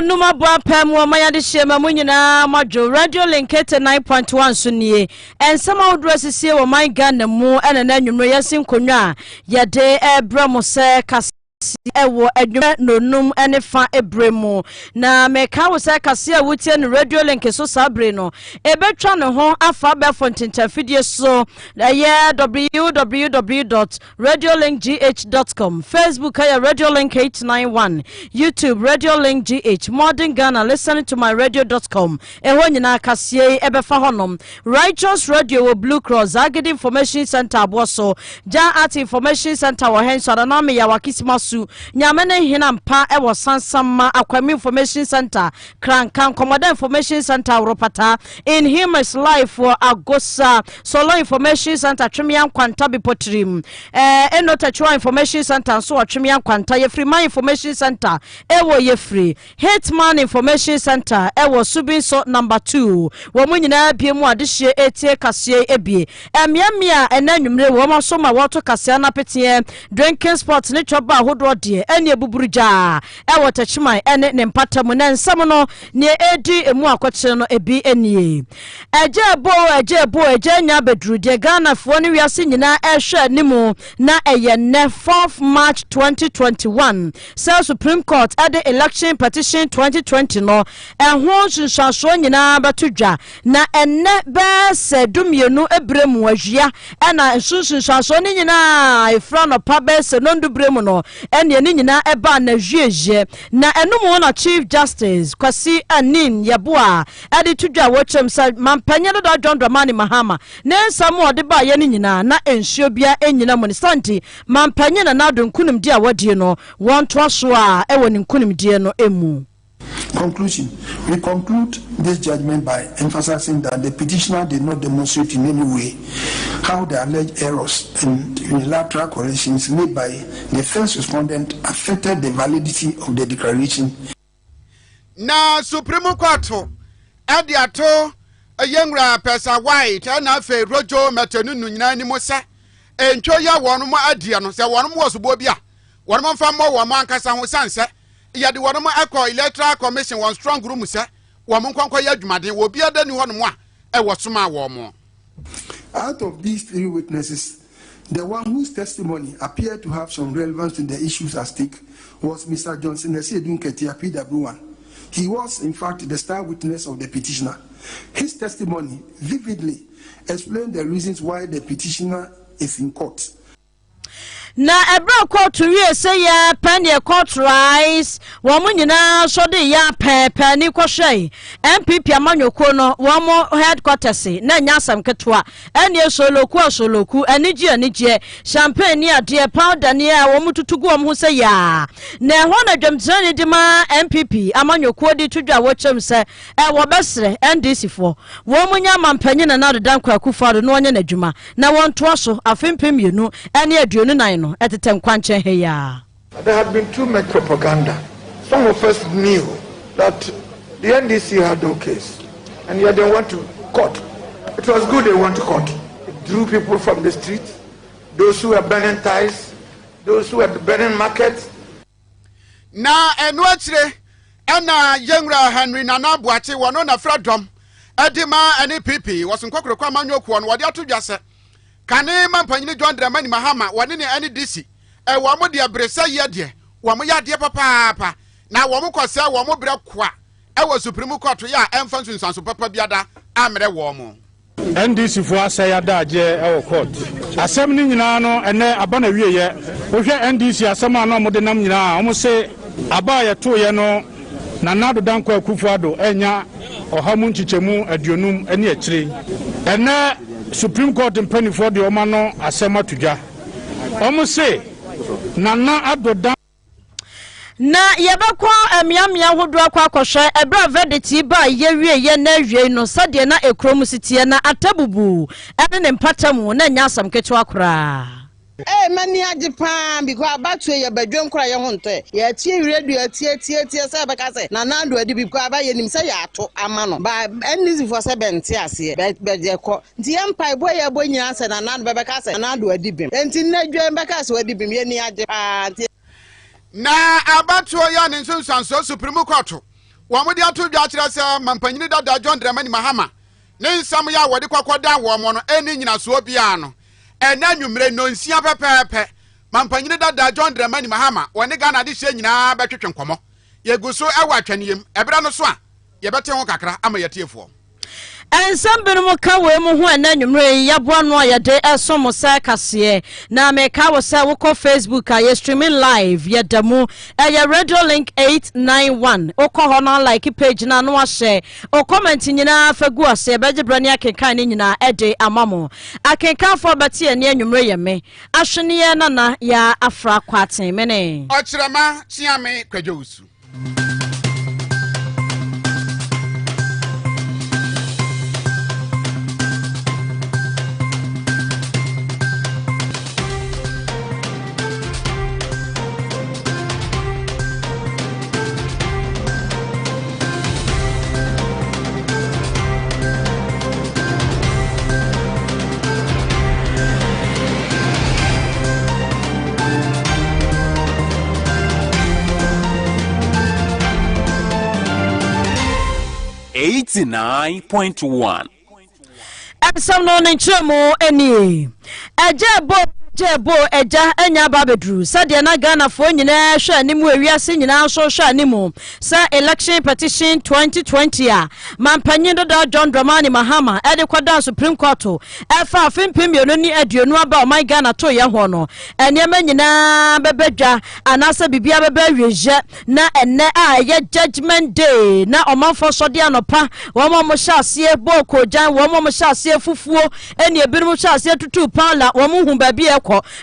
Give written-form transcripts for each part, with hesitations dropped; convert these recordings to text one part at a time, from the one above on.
numa bua pem wo maya de hyema mu nyina majo radio link 9.1 so nie ensema wodro asisi wo man Ghana mu ene na nwumro yasin konwa ye de ebra mo se Kaseɛ ewo adwuma nonum ene fa ebremu na meka wo se Kaseɛ wutie no radio link so sabre no ebetwa ne ho afa be fontentafidie so ye www.radiolinkgh.com Facebook ya radio link 891 YouTube radio link gh modern Ghana listen to my radio.com eho nyina Kaseɛ ebefa honom righteous radio wo Blue Cross Agidi information center aboso ja art information center wo henso na me ya wakisima nyamene hinampa ewo sansama akwami information center krankan komoda information center ropata in his life for agosa solo information center twemian kwanta bipotrim enotachwa information center so twemian kwanta ye free man information center ewo ye free hitman information center ewo subinso number 2 wo munyina biemu adehye etie Kaseɛ ebie emiamia enanwumre wo ma so ma woto Kaseɛ na petie drinking sports ne choba hodo de ene buburuja ewo tachimai ene ne mpatamu na nsam no ne edi emu akokyere no ebi enie eje nya bedru de Ghana fo ne wiase nyina ehwe animu na eye ne 4th March 2021 Supreme Court ade election petition 2020 no ehwo hwehwaso nyina batudwa na enne be se dumienu ebremu ahia ena hwehwaso ne nyina efra no pa be se nondu bremu no ene ni nyina eba na hwieje na enumu na Chief Justice Kwasi Anin Yeboa ade tudwa wochem sa mampanye do John Dramani Mahama ne nsam ode ba ye ni nyina na ensuo bia enyina monisanti mampanye na nadonkunim dia wadie no won to so a ewo ni nkunim die no emu. Conclusion. We conclude this judgment by emphasizing that the petitioner did not demonstrate in any way how the alleged errors and unilateral corrections made by the first respondent affected the validity of the declaration. Na Supreme Court adiato yengra pesa white na fe rojo metenu nyina ni mo se entwo ya wonu mo adie no se wonu mo so bo bia wonu mo fa mo wo mo ankasa ho sanse ya de wonu mo akọ electoral commission one strong room se wo mo nkwankwa ya adwumaden wo bia da ni hono mo a e wo soma wo mo. Out of these 3 witnesses, the one whose testimony appeared to have some relevance to the issues at stake was Mr. Johnson Esiedun Ketia PW1. He was, in fact, the star witness of the petitioner. His testimony vividly explained the reasons why the petitioner is in court. Na ebra court we say ya pen ye court rise wo mo nyina so de ya pepe ni kwhwe MPP amanyoko no wo mo headquarters na nya asam ketwa ene soloku anije champagne ni ade powder ni a wo mututugu wo mo say ya na ho na dwamtene di ma MPP amanyoko di tudwa wo chem se wo besre NDC fo wo mo nya mampanye na na dodan kwa kufado no onye na dwuma na won to so afempem yenu ene aduonu nan no. There had been too much propaganda. Some of us knew that the NDC had no case, and yet they went to court. It was good they went to court. It drew people from the street, those who were burning ties, those who were burning markets. Na enwachre ena yengra Henry Nana Boache wono na fradom edima NPP wosonkokro kwa manyoku no wode atodwase kane mampanyini John Dramani Mahama wone ne NDC wo mo de abresa ye de wo mo ya de papa na wo mo kwose wo mo bre kwa wo Supreme Court ya emfa nsunsanso papa biada amre wo mo NDC fo asaya da je wo court asem ni nyina no ene abana wieye wo hwe NDC asem ano mo de nam nyina mo se aba ye to ye no na nado danko akufuado enya ohamu nchichemu aduonum ene akire ene Supreme Court impeni for the omano asema tudwa omo se nana adoda na yebekwa emiamia hodo akwakohwe ebra verdict ba ye na wie no sade na ekrom sitie na atabubu ene ne mpatamu na nya asam ketu akora. Mani ajipa because about ye badwem kra ye honte ye tie radio tie say beka say na nando adi because aba ye nim say ya to amano ba NDC for 70 ase be je ko nti ye mpai boy ye boy nyina say na nando beka say na nando adi bim enti na dwem beka say adi bim ye ni ajipa na abato ya ne nsunsanso Supreme Court wa mo dia to dwa kire se mampanyini dada John Dramani Mahama ne nsam ya wode kwakoda wo mo no eni nyina so bia no ena nwumre no nsia pepepe mampanyini dada John Dramani Mahama woni Ghana de hye nyina betwetwe nkomo yeguso ewa atwaneyem ebra no so a yebete ho kakra ama yetiefo ensambere mo ka we mo ho ana nwumre yaboa no yede esom sa Kaseɛ na me ka wo sa wo ko Facebook a ye streaming live yedamu Radio Link 891 o ko ho na like page na no ahye o comment nyina fagu ase beje brani akenkan ni nyina ede amamo akenkan fo bete ene nwumre ye me ahwene ye nana ya afra kwaten mene o kirema chiame kwadwusu 89.1 Episode no nchemo eni Jebo eja enya babedru sadia na Ghana fo nyina hwe animu ewiase nyina so hwe animu sa election petition 2020 a mampanyin dodo John Dramani Mahama ede kwada Supreme Court efa afempem yononi aduonu aba o Ghana to ye ho no enema nyina bebedwa anasa bibia bebeweje na enne a ye judgment day na omanfo so de anopa wo mo hyase boko jan wo mo hyase fufuo eni ebirum hyase tutu pala wo mo hu babie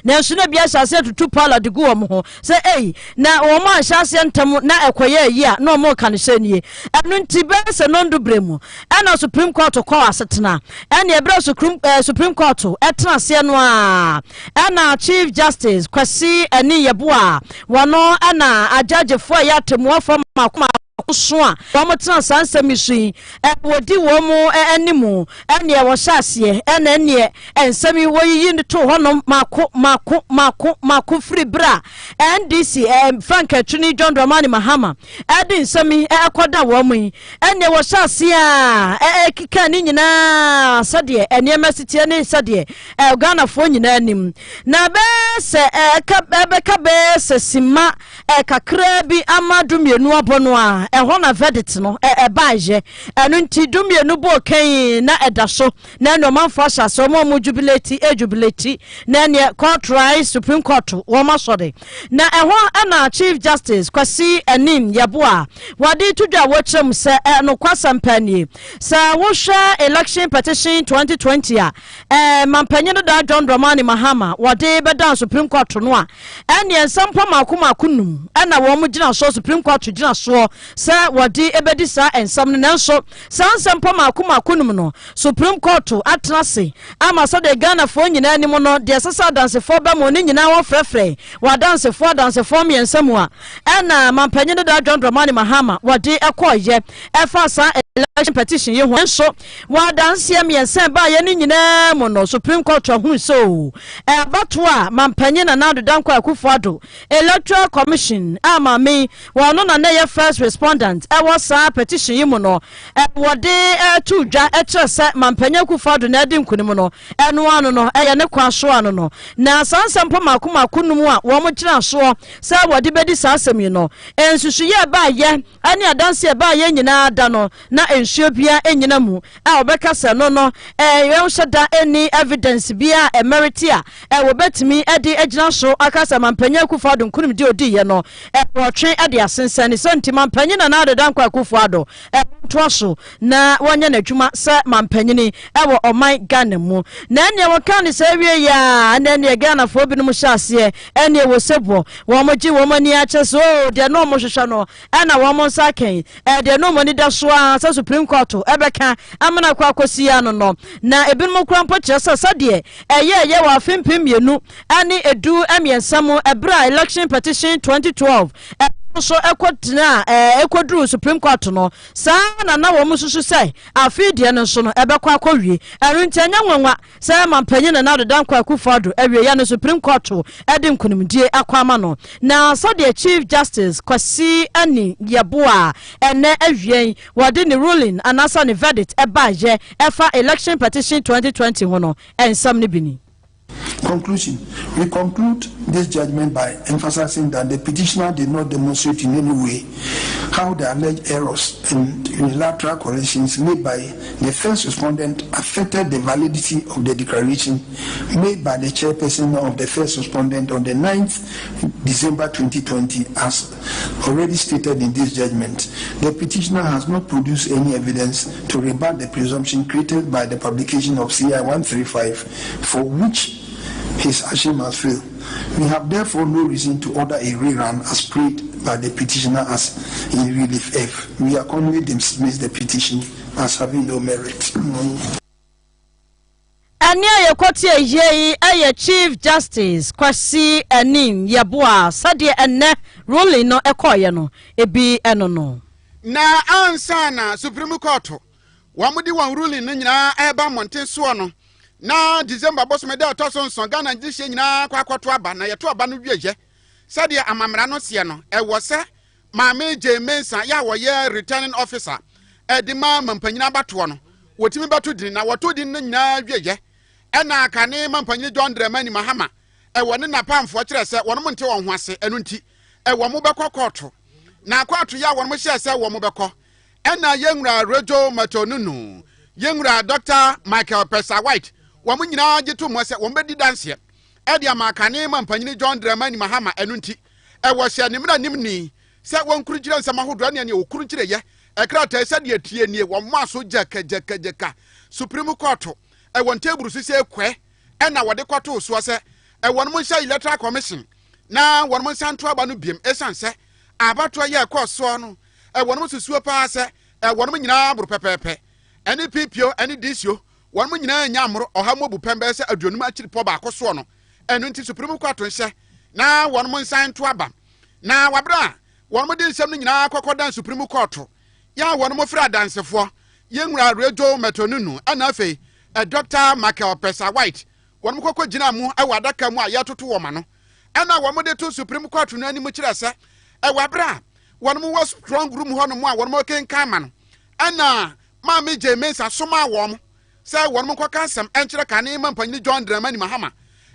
na nso na bia hyase tutu pala de go mo ho se na wo ma hyase ntam na ekoye yi a na o mo ka ne hyenie enu nti be se no ndubremu na Supreme Court ko asetena ene ebra Supreme Court etena se no a na Chief Justice Kaseɛ ani yeboa wono na ajagefo ya temu fo makoma so a wo mo tena sansamisu wodi wo mo animu ene wo hyase ene ne ensami wo yi ni to hono mako free bra NDC Frank Atwini John Dramani Mahama edi nsami ekoda wo mo yi ene wo hyase a kika ni nyina sade ene masiti ne sade Ghana fo nyina anim na be se ka be se sima kakra bi amadu mienu abono a ho na verdict no baaje enu nti dumienu bo kan na edaso na no manfo hyase mo jubilate na ne court rise Supreme Court wo masode na na Chief Justice Kaseɛ anim yeboa wade tudwa wo kyerem se no kwasampanie sa wo hwa election petition 2020 a mampanyin da John Dramani Mahama wade beda Supreme Court no a ene ensampa makomakunum na wo mo gina so Supreme Court gina so se wadi ebedi sa ensam no nanso sansampa makomakunum no Supreme Court atrase ama so de Ghana fo nyina anim no de sesa dance fo ba mo ni nyina wo frefre wa dance fo mi ensamu a na mampanyin da John Dramani Mahama wadi ekoye efa sa election petition ye ho nso wa dance mi ensan ba ye ni nyina mo no Supreme Court hu so bato a mampanyin na nado danko Akufo-Addo Electoral Commission ama me wono na ye first respondent was sa petition yi mu no wode to dwa kire se mampanyin Akufo-Addo na edi nkunim no eno ano no ye ne kwa so ano no na sansampa makomakunum a wo mo kira so se wode bedi sa asem yi no ensusu ye ba ye ani adanse ye ba ye nyina da no na ensuo bia enyina mu a obeka se no no ye hweda any evidence bia emeritia wo betimi edi agina so akasa mampanyin Akufo-Addo nkunim di odi ye no wotwe ade asensani senti mampanyin na nado danko Akufo-Addo to so na wonya n'adwuma se mampanyin wo oman Ghana mu na ene wo kan se wie ya na ene Ghana fo bi no hyase ene wo sebo wo mo gi wo mani a cheso de no mo hwehwa no na wo mo nsaken de no mo ni da so a sa Supreme Court ebeka amana kwa akosi ya no na ebi mo kura mpo kyerɛ sɛ ye wa fempem yenu ani edu emiensamu ebra election petition 2012 so ekotena ekodru Supreme Court no sa na wo mususu say afidie no so no ebekwa akɔwie erintanya nwanwa say mampanyi na nado dankwa akufado awie ya no Supreme Court ede nkunimdie akwama no na so the Chief Justice Kaseɛ ani yeboa ene awie wode ne ruling anasa ne verdict ebaje efa election petition 2020 hono ensam ne bini. Conclusion. We conclude this judgment by emphasizing that the petitioner did not demonstrate in any way how the alleged errors and unilateral corrections made by the first respondent affected the validity of the declaration made by the chairperson of the first respondent on the 9th December 2020 as already stated in this judgment. The petitioner has not produced any evidence to rebut the presumption created by the publication of CI 135 for which his action must fail. We have therefore no reason to order a rerun as prayed by the petitioner as in relief F. We accordingly dismiss the petition as having no merit. Anya yekoti ye aye Chief Justice Kaseɛ ani yeboa sade enne ruling no ekoye no ebi eno no. Na ansana Supreme Court wamudi wan ruling no nyina eba monten so no. Na December boss me da toson son Ghana jihye nyina kwakoto aba na yeto aba no wieye sade amamra no se no ewo se maame je mensa ya wo ye returning officer edima mampanyina bato no wotimi bato din na woto din no nyina wieye ena akane mampanyina John Dramani Mahama ewo ne napamfo kire se wono monte won ho ase enu nti ewo mo bekọ court na court ya wono mo hye se wo mo bekọ ena yenwura Rejo Matonunu yenwura Dr. Michael Pesa White wamu nyina jitu mo se won bedi danse e dia makane mampanyini John Dramani Mahama enu nti e wo hye nimra nimni se won kurugire nsama hodo ne wo kurugire ye e krata se de tie nie wo mo aso jeka Supreme Court e won teburu sise ekwe e na wode koto so se e won mo hye electoral commission na won mo nsanto aba no biem esanse abato ye ekọ so no e won mo susuo pa se e won mo nyina buru pepepe eni PPO eni DCO won mo nyina nya amro oha mo bu pembe se aduonum akiri po ba akoso no enu nti Supreme Court nhye na won mo nsan to aba na wabra won mo de nsem no nyina akokodan Supreme Court ya won mo fra dansefo yenwura Rejo Matonunu ana afei Dr. Michael Pesa White won mo kokko gina mu awadaka mu ayatoto wo ma no ana won mo de to Supreme Court no ani mu kire se wabra won mo was strong room ho no mu a won mo kenkan ma no ana maame je mensa soma wo mo say won mo kwaka asem enkire kane mampanyini John Dramani Mahama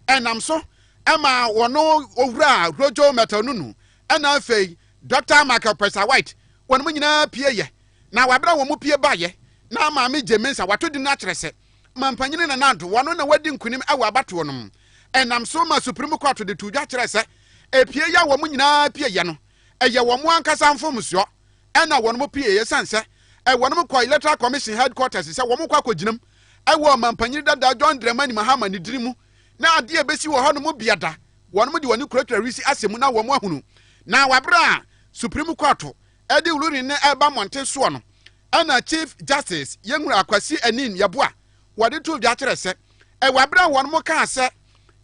enam so ema wono owura Rejo Matonunu ena afei Dr. Michael Pesa White won mo nyina pie ye na wabra wo mo pie ba ye na maame Jemensa wato di na kire se mampanyini na nado wono na wadi nkunim awa abato no enam so ma Supreme Court de tudwa kire se epie ya wo mo nyina pie ye no eye wo mo ankasa mfomso ena won mo pie ye sanse won mo kwa electoral commission headquarters se wo mo kwa koginam ewo mampanyini dada John Dramani Mahama ni dirimu na ade ebesi wo ho no mo biada won mo de woni kurakura risi asemu na wo mo ahunu na wabra Supreme Court edi uluri ne eba monte so no ana Chief Justice yenwura Kaseɛ ani yeboa wode to dwa kire se wabra won mo ka se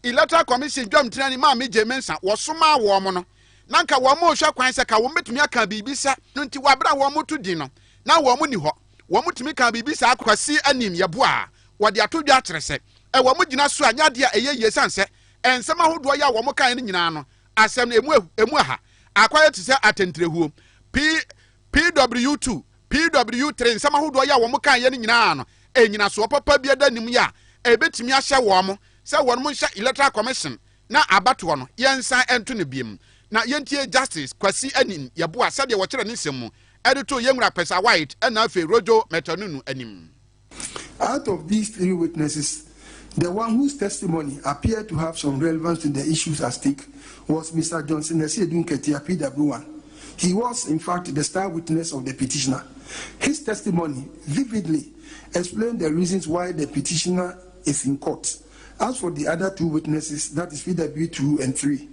electoral commission dwam tinani maame Jemensa wo soma wo mo no nanka wo mo hwa kwan se ka wo metumi aka bibisa nti wabra wo mo to di no na wo mo ni ho wo mo tumi ka bibisa Kaseɛ ani yeboa wode ato dwa kire se wo mo gina so anya de eyeye sanse ensema hodo ya wo mo kan ni nyina no asem na emu aha akwaya te se atentrehuo PW2 PW3 ensema hodo ya wo mo kan ye ni nyina no enyina so papa bia da nim ya ebetimi ahye wo mo se wo mo hye electoral commission na abato no yensan ento ne biem na yentie Justice Kaseɛ ani yeboa sade wo kire ne nsem edito yenwura Pesa White na afi Rejo Matonunu anim. Out of these three witnesses, the one whose testimony appeared to have some relevance to the issues at stake was Mr. Johnson Ketia, PW1. He was, in fact, the star witness of the petitioner. His testimony vividly explained the reasons why the petitioner is in court. As for the other two witnesses, that is PW2 and 3,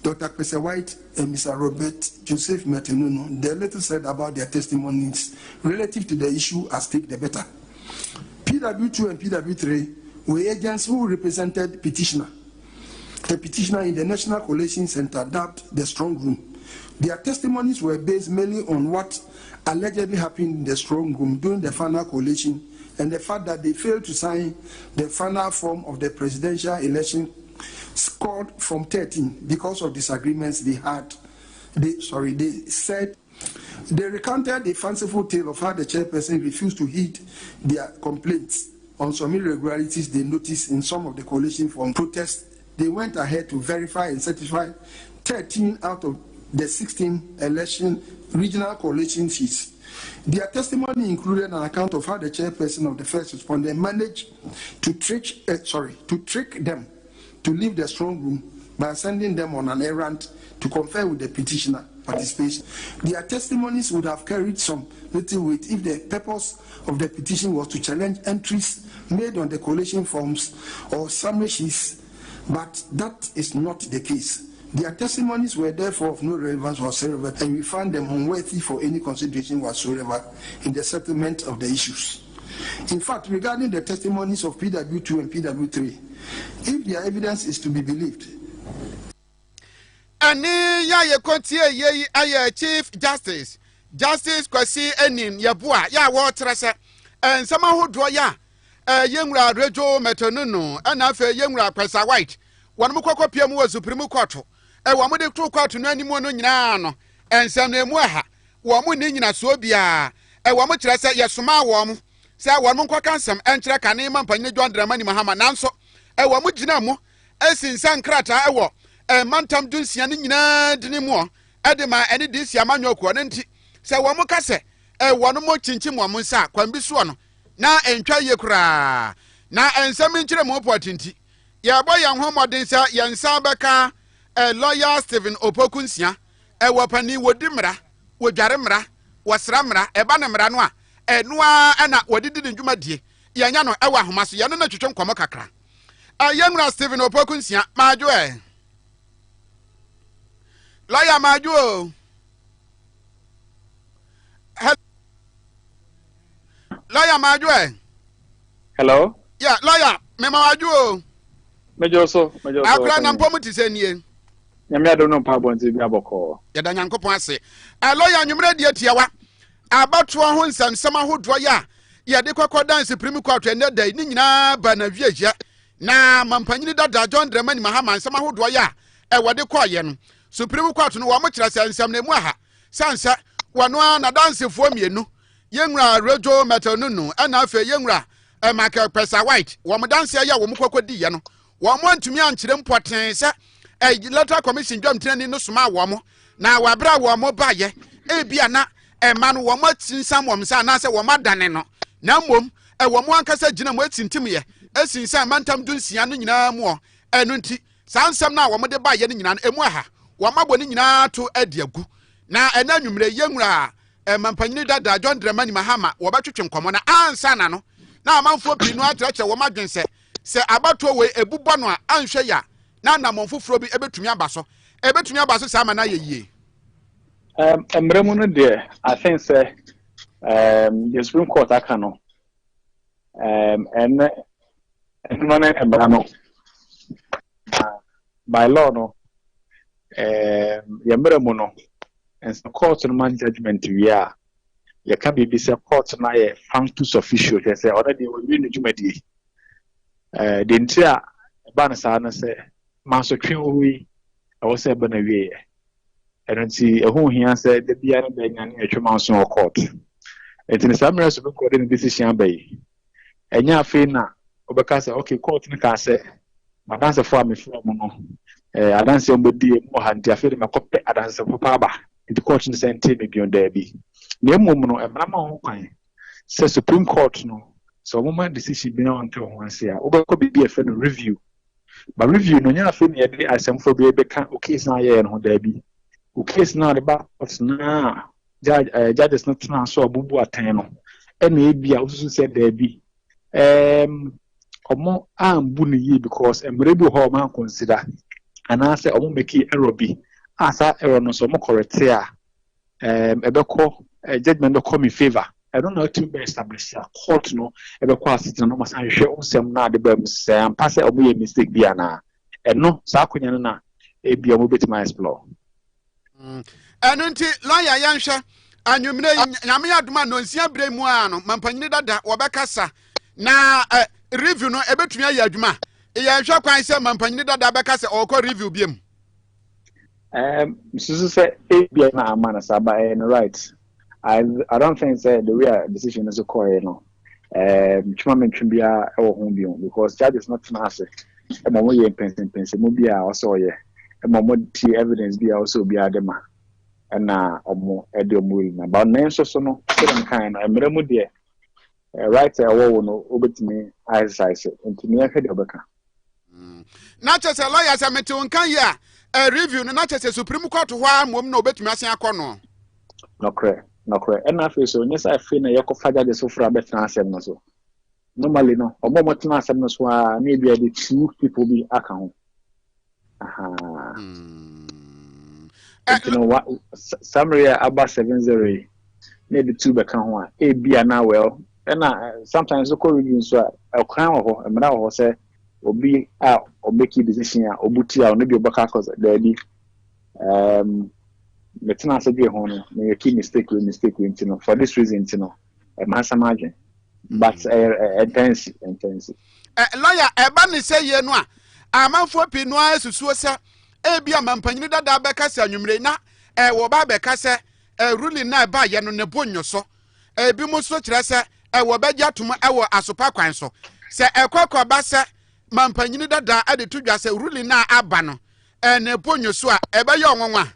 Dr. Kaseɛ White and Mr. Robert Joseph Matonunu, the little said about their testimonies relative to the issue at stake, the better. PW2 and PW3 were agents who represented petitioner. The petitioner in the National Collation Center dubbed the Strong Room. Their testimonies were based mainly on what allegedly happened in the strong room during the final collation and the fact that they failed to sign the final form of the presidential election scored from 13 because of disagreements they had. They said they recounted a fanciful tale of how the chairperson refused to heed their complaints on some irregularities they noticed in some of the coalition form protests. They went ahead to verify and certify 13 out of the 16 election regional coalition seats. Their testimony included an account of how the chairperson of the first responder managed to trick them to leave the strong room by sending them on an errand to confer with the petitioner participation. Their testimonies would have carried some little weight if the purpose of the petition was to challenge entries made on the coalition forms or summary sheets, but that is not the case. Their testimonies were therefore of no relevance whatsoever, and we found them unworthy for any consideration whatsoever in the settlement of the issues. In fact, regarding the testimonies of PW2 and PW3, if their evidence is to be believed, Ani ya ye kontie ye aye Chief Justice Kwasi Enin Yabua ya wo trese ensama hodo ya yenwura rejo metonunu na afa yenwura Pesa White wonmo kokopia mu Supreme Court wo mo de to court no animu no nyina no ensam na mu aha wo mo ni nyina so bia wo mo kire se yesoma wo mo se wo mo nkoka nsam enkire kane mampanyine John Dramani Mahama nanso wo mo gina mu esinsan krata wo mantam dunsia ne nyina dini mu edema ene disi amanwoko ne nti se wo mo kase wo no mo chinchi mo nsa kwambi so no na entwa ye kura na ensam nkire mo potinti ya boy yan ho modin sa yansa beka lawyer Stephen Opokunsia wo pani wodi mra wo dware mra wo sra mra eba ne mra no a enoa na wodidi ne dwumadie yanya no ewa ahomaso ya no na twetwe nkomo kakra ayenra Stephen Opokunsia majo Lawyer Maju. Lawyer Maju. Hello? Yeah, lawyer, Mema Maju. Mejoso. Akra na mpomu ti senie. Nyame ado no pa bonti bi aboko. Ya da nyankopon ase. Lawyer nwumre die tiawa. Abato ho nsam ahodo ya de kwakwadan Supreme Court ene da ni nyina ba na wiagya. Na mampanyini dada John Dramani Mahama nsam ahodo ya wode koye no. Supreme Court no wa mo kira nsam na mu aha. Sansa wano na dansefo mienu. Yenwura rejo metonunu na afa yenwura Michael Pesa White wo mo danse ya wo mo kwakodi ye no. Wo mo antumi ankire mpoten se electoral commission dwam tinani no soma wo mo na wabra wo mo baye bia na ma no wo mo tinsam wo msa na se wo madane no na mom wo mo ankasa gina mo atintim ye asinsan mantam dunsia no nyina mo enu nti sansam na wo mo de baye no nyina emu aha wo mabɔ no nyina to adiagu na ena nwumre yenwura mampanyini dada John Dramani Mahama wo betwetwe nkomo na ansa na no na amanfo pinu atrɛkyɛ wo madwense se abato we ebubɔ no a anhwɛ ya na namonfoforo bi ebetumi abaso sa ma na yeyie emremu no de I think say the Supreme Court aka no and no na ebra no by law no yemremu no and the court no man judgment we are you can be say court na ye functus official they say already we no jumadi the entire ban sa na say maso twenwi I was say bana wie and see a who here said the bia na be nyane atwema so court it in some rest of court in decision bay enya afi na obeka say okay court no ka say madanse for me from no adanse ombodi mo ha ntia afi me kope adanse papa ba the court no say ntime bion there bi na emom no emrama ho kwan say Supreme Court no so moment decision bi na on to ho ase a obeko bi efe no review but review no nya afi na ye asemfo bi ebeka okay na ye no there bi okay na the back na judges not na so abubu atan no ena ebia osusu say there bi omo ambu no ye because emre bi ho ma consider and I say omo make error bi asa error no so mo correct ya ebeko judgment do come in favor I don't know to be established court no ebeko assist no masa hwe onsem na de bam say pass omo ye mistake bi ana no sa akonya na ebia omo betima explore eno nti lawyer yanhwe anwumre nyame adoma no nsia bre mu a no mampanyini dada wobekasa na review no ebetumi ayi adwuma yanhwe kwan se mampanyini dada bekasa okọ review biem so say ebia na amana saba right I don't think say the way decision is occurring no chuma mentwe bia e wo ho bio because that is not ase e mo ye pense mo bia also ye e mo ti evidence bia also bia dema na omo e de omo na ba na so no dem kan na emre mu de right e wo no obetimi exercise ntimi e hwe de obeka na chese lawyer say meti won kan ya review no na chese supreme court ho amom na obetimi asen akono no correct and after so yes I feel na yakofaja de so fra betra asem no so normally no omo tena asem no so a na bia the two people be aka ho you know what summary about 70 maybe two be kan ho a bia na well and sometimes the call review so a kan ho emra ho say obi a obeki decision a obuti a no bi obaka cause there be let's not say no me key mistake for this reason margin but intense lawyer eba ni say ye no a amanfo pi no asusuo se e bia mampanyini dada beka se anwumre na wo ba beka se ruling na ba ye no ne bonyo so bi mo so kire se wo begya tom wo asopa kwan so se ekokọ ba se mampanyini dada ade tudwa se ruling na aba no ne bonyo so a ebe ye onwonwa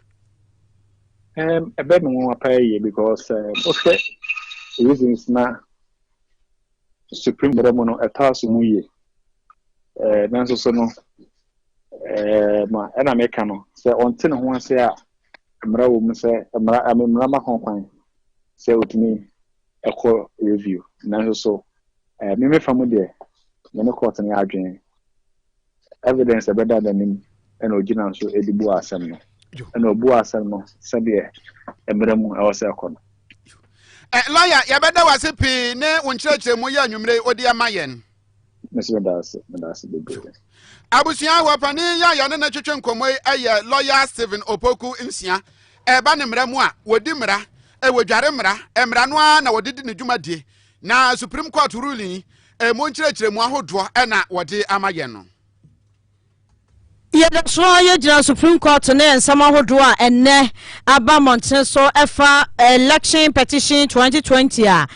a bit more pay because okay the reason is na supreme mono a task muye nanso so no ma na meka no say onte ne ho ase a mra wo mu say mra ma konkwan say otimi ekọ review nanso so me famu de me court na adwen evidence better than him and original so edibu asem no and obu asem no sabe emremu e wose akono lawyer ya beda wase pi ne wonkyerɛkyerɛ mu ya anwumre odi amayen medase bebe abusia wapani ya ne na twetwe nkomoi aye lawyer Stephen Opoku nsia ba ne mremu a wodi mra wodware mra mra no a na wodidi ne dwumadie na Supreme Court ruling mu nkyerɛkyerɛ mu ahodo na wodi amayen no yɛda so yɛgyina Supreme Court ne nsɛm ahodo a enne aba mountain so ɛfa election petition 2020 a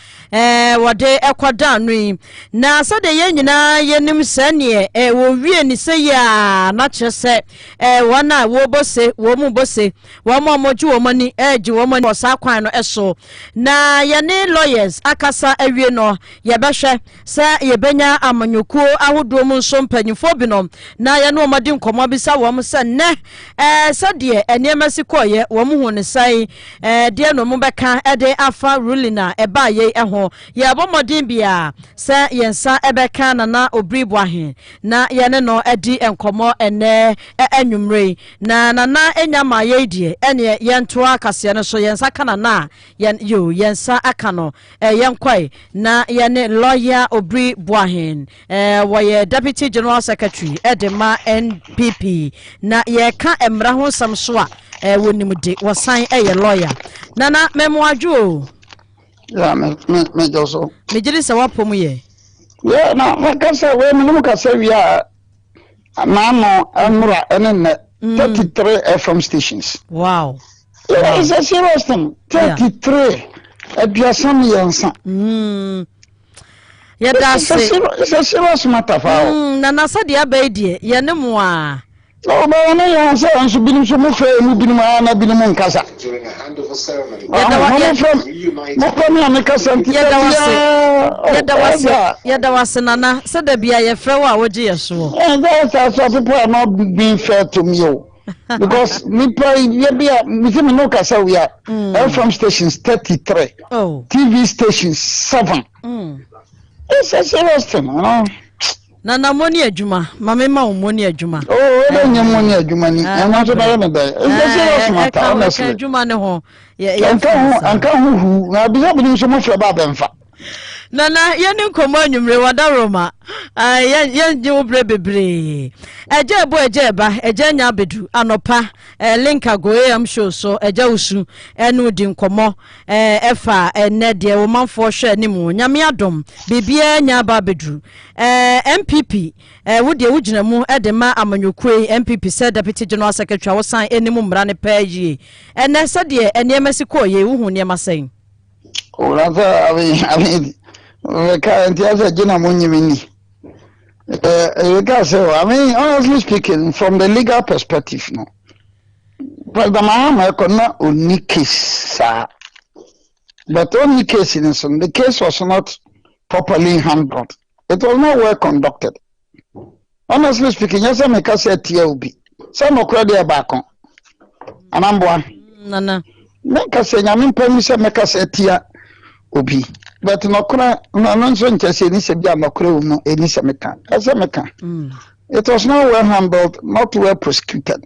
wode ɛkwada no yi na sɛ de yɛn nyinaa yɛnim sɛ ne wo wie ni sɛ ya na kyerɛ sɛ wɔn a wo bose wo mu bose wɔn a moju wɔn ani gye wɔn ani wɔsa kwan no ɛso na yɛne lawyers akasa awie no yɛbɛhwɛ sɛ yɛbɛnya amanyɔkuo ahodo mu nso mpanyinfo binom na yɛne wɔn adi nkɔmɔ bisa wɔn sɛ ne sɛ deɛ nneɛma si kɔɔyɛ wɔn hu ne sai deɛ no mu bɛka ɛde afa ruling na ɛba yɛ ɛho ya bomodin bia se yensa ebeka na obribo ahe na yene no edi enkomo ene anwumre na enya ma ye die ene yento akase no so yensa kana na yensa aka no yenkwai na yene lawyer obribo ahe woye deputy general secretary edema NPP na ye ka emra ho sam so a wonimde wosan lawyer nana memoadwo yeah, me also. Me jiri se wapomu ye. Yeah, na makasa we me no kasa wi a amano amra ene 33 FM stations. Wow. Yeah, it's a serious thing. 33 aduasam yensa. Yeah, that's it's a serious matter for. Na sa dia ba die ye ne mo a. Oh, but na yon say on so binim so mo fe mu binim na binim nkasa. During a handover ceremony. Yeah, that was nana said there be a friend wa woje yeso. And that's why people are not being fair to me. Because me play me no kasa we are FM stations 33. Oh. TV stations 7. It's a serious thing, you know. Na money adwuma mama ma money adwuma oh e dey money adwuma ni e ma so bare me dey e serious matter honestly adwuma ne ho anka hu na bi so mo fre ba benfa Nana, yeni komo nyumre wada Roma. Yen jiwo bebre. Eje bo eje ba, eje nya bedu anopa. Linka goe am show so eje usu enu di nkomo efa ene de wo manfo hwe animu. Nyame adom bibia nya ba bedu. MPP wodi wugina mu de ma amanyokue MPP said Deputy General Secretary was sign animu mra ne page. Ene se de enemasi ko ye hu ne masen. Oh, I mean, we can't just gina munyimini. I mean, honestly speaking, from the legal perspective, no. But the Mahama could not only case, but only case in the case was not properly handled. It was not well conducted. Honestly speaking, yes, I make a say TLB. Some of credit back on. And I'm one. Nana. Make a say, I mean, permission make a say tia obi. But no cra, no so interested in Sabia no crew, no any Sameka. As a mecha. It was not well handled, not well prosecuted.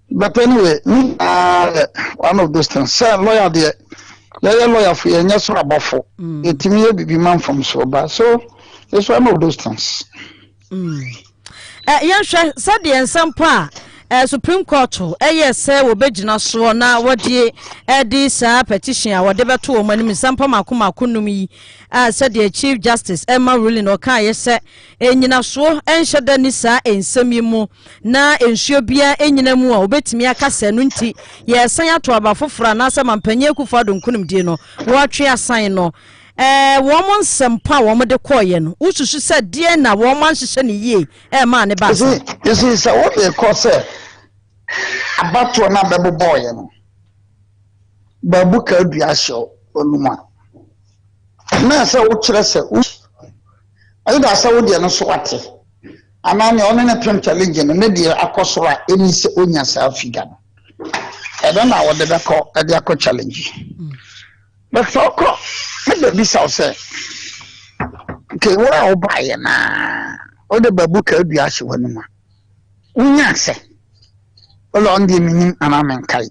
But anyway, one of those things. Sir, lawyer, dear, lawyer for you, yes, Rabafo. It may be man from Soba. So it's one of those things. Yes, said the ensampa. Supreme Court yes say we begina so na wodi edi sa petition a wode beto o mani sampa makoma kunumi said the Chief Justice Emma ruling o kan yes say enyina so enhyeda ni sa ensemi mu na ensuo bia enyina mu a obetimi akasa no nti ye san ato aba fofora na asema mpanye kufa do nkunum die no wo twe asan no woman sempa wo de koye no ususu se die na woman hihye ne yie ma ne ba you see so what they call say about na bebo boy no babu ka dua show onuma na se wo kire se ayi da se wo de no so ate amane ono na pem challenge no ne de akoso a eni se onya sa figa no e don na wo de ko e de akọ challenge but so ko me be so say ke wo a obaye na o de babu ka dua show onuma unya se on the minim anamenkai.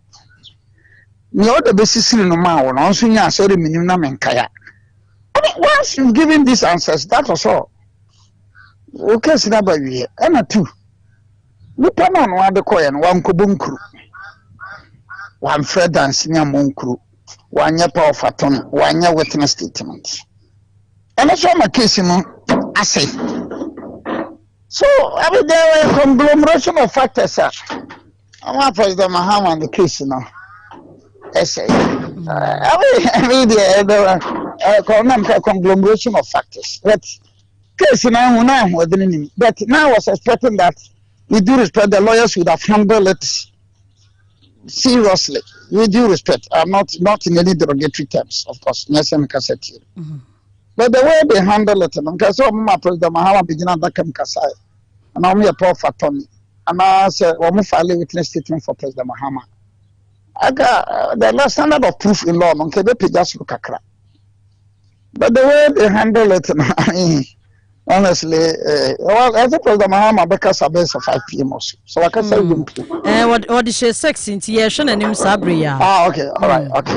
No the basis in no man, also nya sorry minim na menkaya. Once you giving these answers, that was all. Okay, see that by we and two. We come on one the coin, one kubunkru, one Fred and senior monkru, one year power faton, 1 year witness statement. And that's all my case, I say. So every day a conglomeration of factors, sir. I'm not President Mahama on the case, you know. Essay. Every day, a conglomeration of factors. But case now, but now I was expecting that, with due respect, the lawyers would have handled it seriously. With due respect, I'm not in any derogatory terms, of course. Yes, I'm Kaseɛ. But the way they handle it, because my President Mahama began at that Kaseɛ, and I'm a poor fatoni. And I said, well, file a witness statement for President Mahama. I got the last standard of proof in law, okay, they just look at crap. But the way they handle it, I mean, honestly, well, I think President Mahama because I base of 5 p.m. also. So I can say, what is she sex in Tiashan and him Sabria? Ah, okay, all right, okay.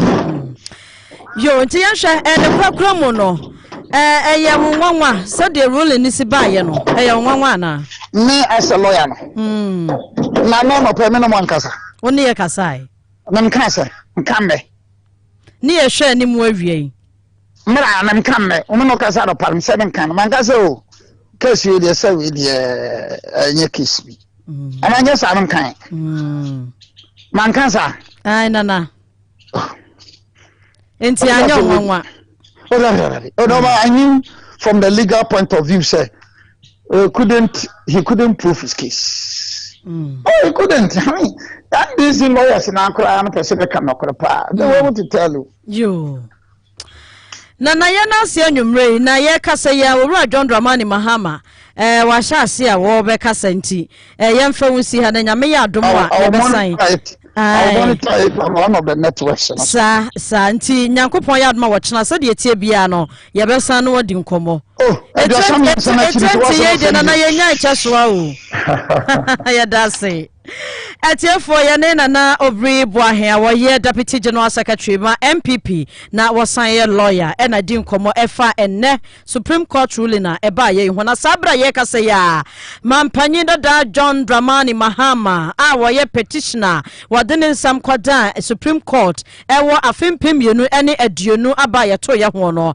Yo, Tiasha and the Procramono. One said the ruling is by you know. One me as a lawyer. No, permanent one casa. Only a Kaseɛ. Nam casa, come me. Near share any more vie. Mara, nam come me. Umano casa of Palm 7 can. Mangazo, case you the say with the kiss me. And I guess I don't kind. Mancasa. Ay, Nana. Entiano one. Oh, no, I knew from the legal point of view, sir, he couldn't prove his case. Oh, he couldn't. I mean, that these lawyers in Uncle and Pacific cannot reply. They were able to tell you. You. Nana yana siya nyumre na ye Kaseɛ owura John Dramani Mahama wa sha sia wo be kasa nti ye mfa wusi ha na nyame ya adom a ye be sign I monitor it on one of the networks. Sa nti Nyankopon ya adoma wo chena se de tie bia no ye be san no wadi nkomo. Oh, e na ye nya echa so a o. Ya da say. Etiefo yene Nana Obri Boahia wa Deputy General Secretary ma MPP na wasan ye lawyer e na di nkomo efa enne Supreme Court ruling na eba ye hona sabra ye Kaseɛ mampanyi da John Dramani Mahama a wo ye petitioner wadene nsam kwada Supreme Court ewo afempem yenu ene aduonu aba ye to ye ho no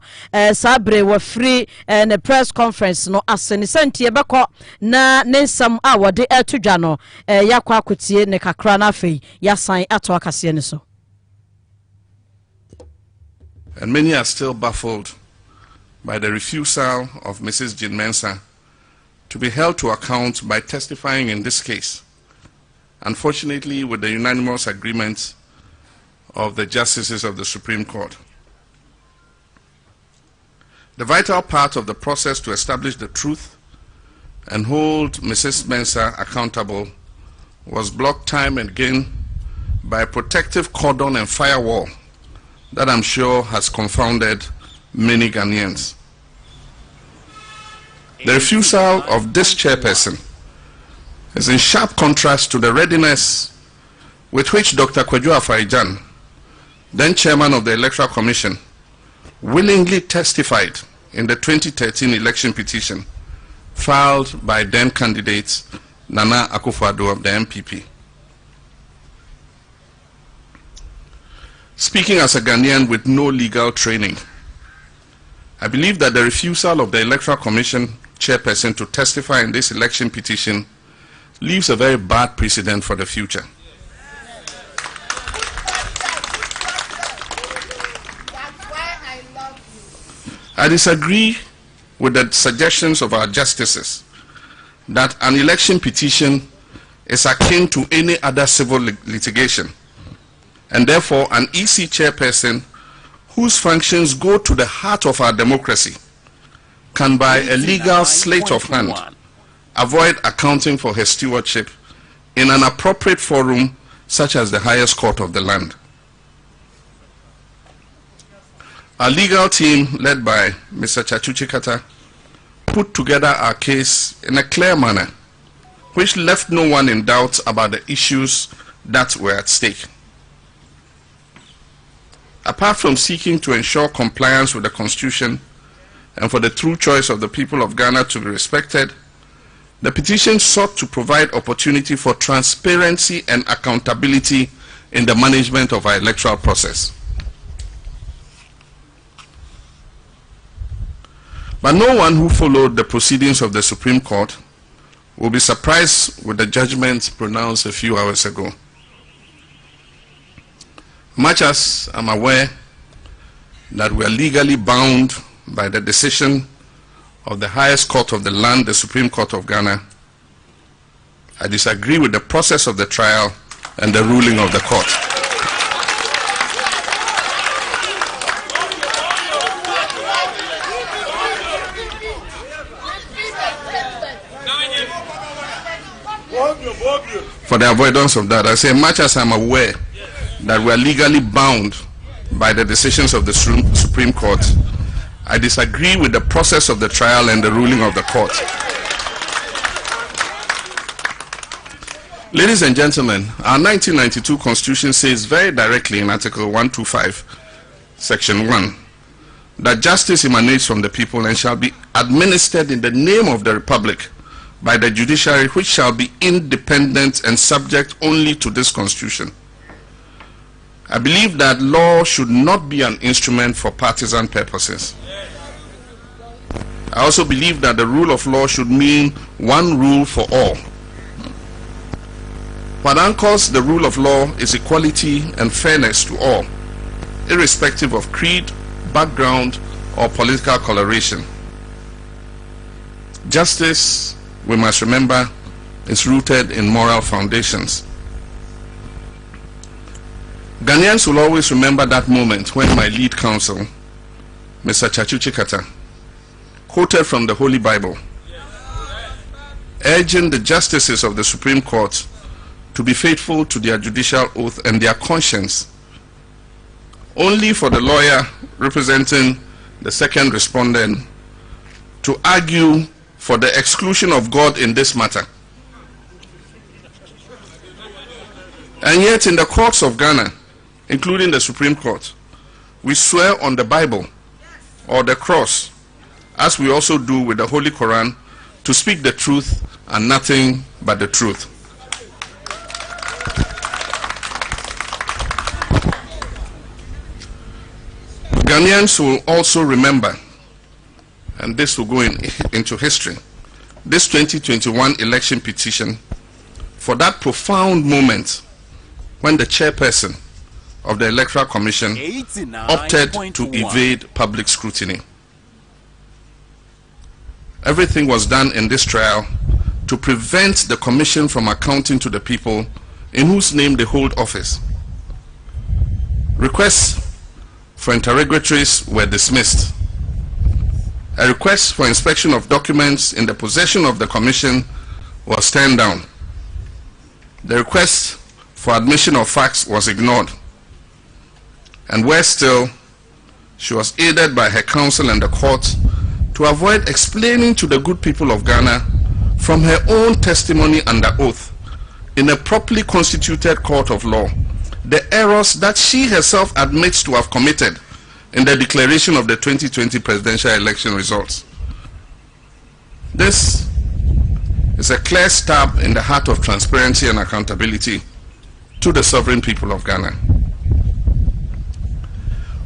sabre wa free ne press conference no asene santie beko na ne nsam a wode etudwa no yakwa akotie ne kakra na afei yasan ato Kaseɛ ne so. And many are still baffled by the refusal of Mrs. Jean Mensah to be held to account by testifying in this case, unfortunately with the unanimous agreement of the justices of the Supreme Court. The vital part of the process to establish the truth and hold Mrs. Mensah accountable was blocked time and again by a protective cordon and firewall that I'm sure has confounded many Ghanaians. The refusal of this chairperson is in sharp contrast to the readiness with which Dr. Kwadwo Afai-Gyan, then chairman of the Electoral Commission, willingly testified in the 2013 election petition filed by then candidate Nana Akufo-Addo of the MPP. Speaking as a Ghanaian with no legal training, I believe that the refusal of the Electoral Commission chairperson to testify in this election petition leaves a very bad precedent for the future. I disagree with the suggestions of our justices that an election petition is akin to any other civil litigation, and therefore an EC chairperson whose functions go to the heart of our democracy can by a legal sleight of hand avoid accounting for her stewardship in an appropriate forum such as the highest court of the land. Our legal team, led by Mr. Chachuchi Kata, put together our case in a clear manner, which left no one in doubt about the issues that were at stake. Apart from seeking to ensure compliance with the Constitution and for the true choice of the people of Ghana to be respected, the petition sought to provide opportunity for transparency and accountability in the management of our electoral process. But no one who followed the proceedings of the Supreme Court will be surprised with the judgment pronounced a few hours ago. Much as I'm aware that we are legally bound by the decision of the highest court of the land, the Supreme Court of Ghana, I disagree with the process of the trial and the ruling of the court. For the avoidance of that, I say, much as I'm aware that we are legally bound by the decisions of the Supreme Court, I disagree with the process of the trial and the ruling of the court. Ladies and gentlemen, our 1992 Constitution says very directly in Article 125, Section 1, that justice emanates from the people and shall be administered in the name of the Republic by the judiciary, which shall be independent and subject only to this Constitution. I believe that law should not be an instrument for partisan purposes. I also believe that the rule of law should mean one rule for all. What anchors the rule of law is equality and fairness to all, irrespective of creed, background, or political coloration. Justice, we must remember, is rooted in moral foundations. Ghanaians will always remember that moment when my lead counsel, Mr. Chachuchi Kata, quoted from the Holy Bible, urging the justices of the Supreme Court to be faithful to their judicial oath and their conscience, only for the lawyer representing the second respondent to argue for the exclusion of God in this matter. And yet in the courts of Ghana, including the Supreme Court, we swear on the Bible or the cross, as we also do with the Holy Quran, to speak the truth and nothing but the truth. Ghanaians will also remember, and this will go into history, this 2021 election petition for that profound moment when the chairperson of the Electoral Commission opted to evade public scrutiny. Everything was done in this trial to prevent the Commission from accounting to the people in whose name they hold office. Requests for interrogatories were dismissed. A request for inspection of documents in the possession of the Commission was turned down. The request for admission of facts was ignored. And worse still, she was aided by her counsel and the court to avoid explaining to the good people of Ghana from her own testimony under oath in a properly constituted court of law the errors that she herself admits to have committed in the declaration of the 2020 presidential election results. This is a clear stab in the heart of transparency and accountability to the sovereign people of Ghana.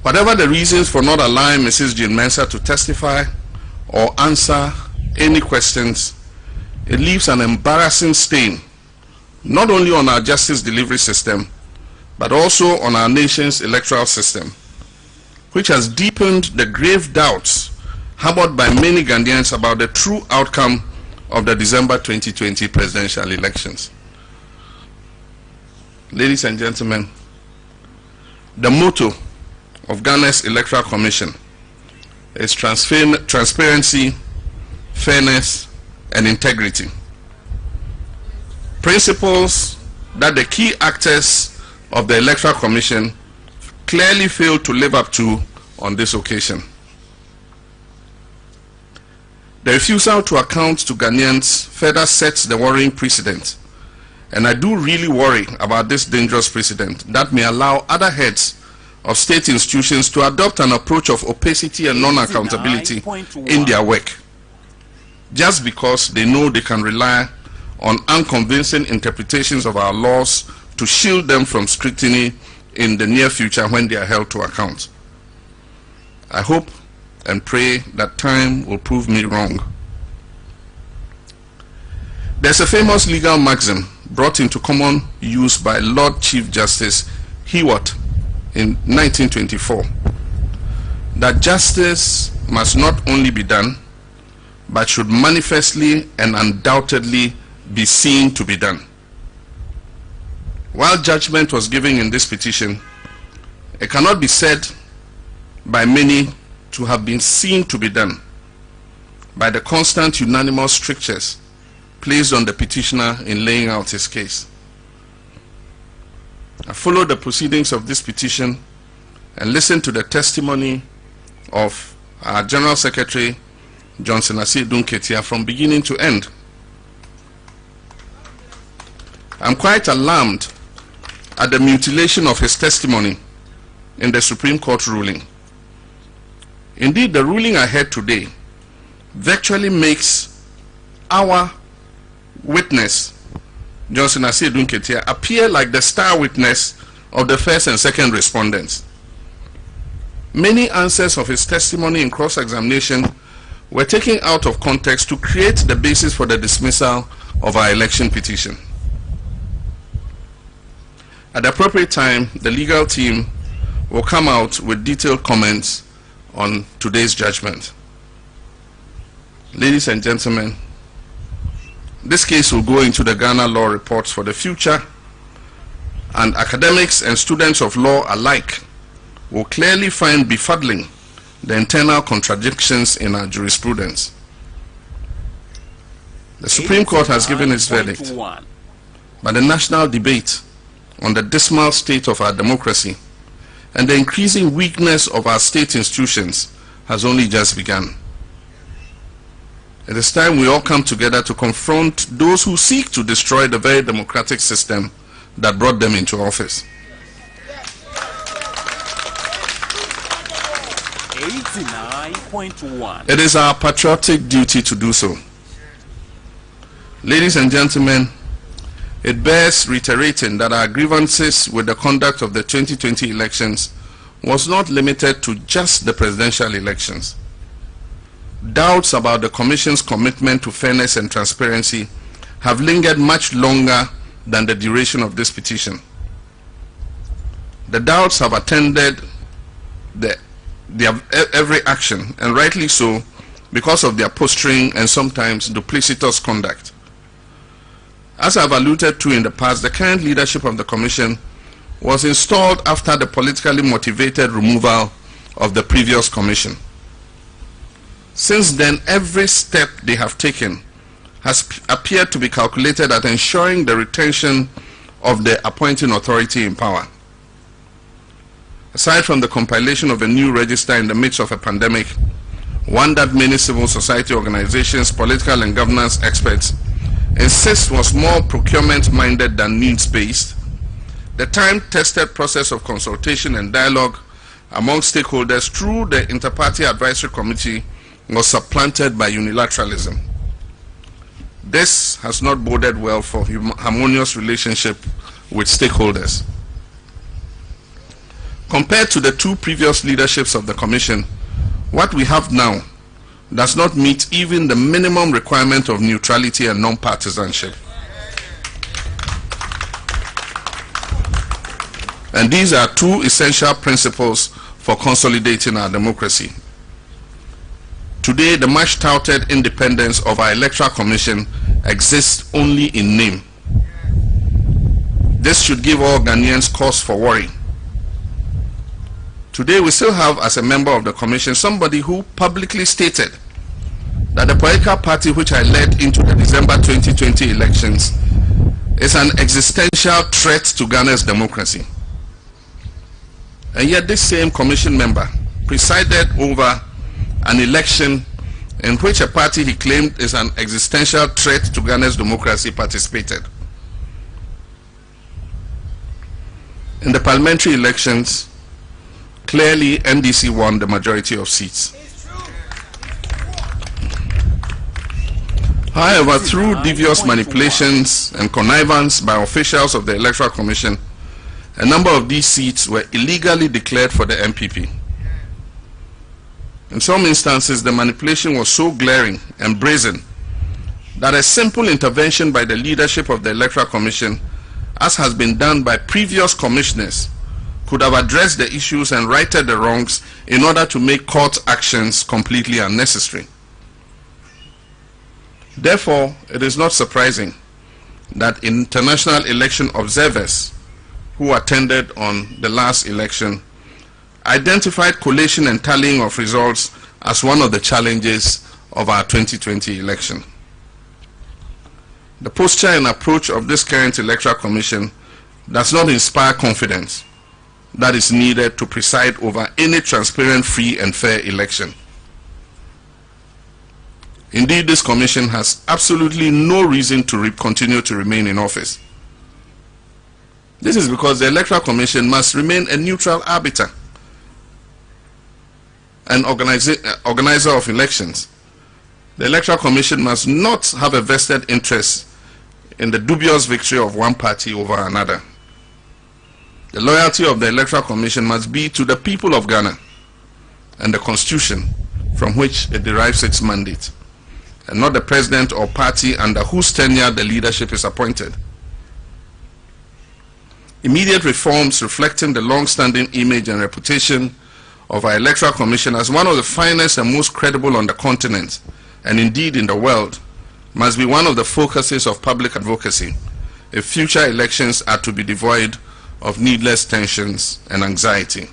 Whatever the reasons for not allowing Mrs. Jean Mensah to testify or answer any questions, it leaves an embarrassing stain not only on our justice delivery system, but also on our nation's electoral system, which has deepened the grave doubts harbored by many Ghanaians about the true outcome of the December 2020 presidential elections. Ladies and gentlemen, the motto of Ghana's Electoral Commission is transparency, fairness, and integrity. Principles that the key actors of the Electoral Commission clearly failed to live up to on this occasion. The refusal to account to Ghanaians further sets the worrying precedent, and I do really worry about this dangerous precedent that may allow other heads of state institutions to adopt an approach of opacity and non-accountability in their work, just because they know they can rely on unconvincing interpretations of our laws to shield them from scrutiny in the near future when they are held to account. I hope and pray that time will prove me wrong. There's a famous legal maxim brought into common use by Lord Chief Justice Hewart in 1924, that justice must not only be done, but should manifestly and undoubtedly be seen to be done. While judgment was given in this petition, it cannot be said by many to have been seen to be done by the constant unanimous strictures placed on the petitioner in laying out his case. I followed the proceedings of this petition and listened to the testimony of our General Secretary, Johnson Asiedu Nketia, from beginning to end. I'm quite alarmed at the mutilation of his testimony in the Supreme Court ruling. Indeed, the ruling I heard today virtually makes our witness, Johnson Asiedu Nketia, appear like the star witness of the first and second respondents. Many answers of his testimony in cross-examination were taken out of context to create the basis for the dismissal of our election petition. At the appropriate time, the legal team will come out with detailed comments on today's judgment. Ladies and gentlemen, this case will go into the Ghana Law Reports for the future, and academics and students of law alike will clearly find befuddling the internal contradictions in our jurisprudence. The Supreme Court has given its verdict, but the national debate on the dismal state of our democracy and the increasing weakness of our state institutions has only just begun. It is time we all come together to confront those who seek to destroy the very democratic system that brought them into office. 89.1. It is our patriotic duty to do so. Ladies and gentlemen, it bears reiterating that our grievances with the conduct of the 2020 elections was not limited to just the presidential elections. Doubts about the Commission's commitment to fairness and transparency have lingered much longer than the duration of this petition. The doubts have attended their every action, and rightly so, because of their posturing and sometimes duplicitous conduct. As I've alluded to in the past, the current leadership of the Commission was installed after the politically motivated removal of the previous Commission. Since then, every step they have taken has appeared to be calculated at ensuring the retention of the appointing authority in power. Aside from the compilation of a new register in the midst of a pandemic, one that many civil society organizations, political and governance experts insist was more procurement-minded than needs-based, the time-tested process of consultation and dialogue among stakeholders through the Inter-Party Advisory Committee was supplanted by unilateralism. This has not boded well for harmonious relationship with stakeholders. Compared to the two previous leaderships of the Commission, what we have now does not meet even the minimum requirement of neutrality and non-partisanship. And these are two essential principles for consolidating our democracy. Today, the much touted independence of our Electoral Commission exists only in name. This should give all Ghanaians cause for worry. Today, we still have, as a member of the Commission, somebody who publicly stated that the political party which I led into the December 2020 elections is an existential threat to Ghana's democracy. And yet this same Commission member presided over an election in which a party he claimed is an existential threat to Ghana's democracy participated. In the parliamentary elections, clearly NDC won the majority of seats. However, through devious manipulations and connivance by officials of the Electoral Commission, a number of these seats were illegally declared for the MPP. In some instances, the manipulation was so glaring and brazen that a simple intervention by the leadership of the Electoral Commission, as has been done by previous commissioners, could have addressed the issues and righted the wrongs in order to make court actions completely unnecessary. Therefore, it is not surprising that international election observers who attended on the last election identified collation and tallying of results as one of the challenges of our 2020 election. The posture and approach of this current Electoral Commission does not inspire confidence that is needed to preside over any transparent, free and fair election. Indeed, this Commission has absolutely no reason to continue to remain in office. This is because the Electoral Commission must remain a neutral arbiter and organizer of elections. The Electoral Commission must not have a vested interest in the dubious victory of one party over another. The loyalty of the Electoral Commission must be to the people of Ghana and the Constitution from which it derives its mandate, and not the president or party under whose tenure the leadership is appointed. Immediate reforms reflecting the long-standing image and reputation of our Electoral Commission as one of the finest and most credible on the continent, and indeed in the world, must be one of the focuses of public advocacy if future elections are to be devoid of needless tensions and anxiety.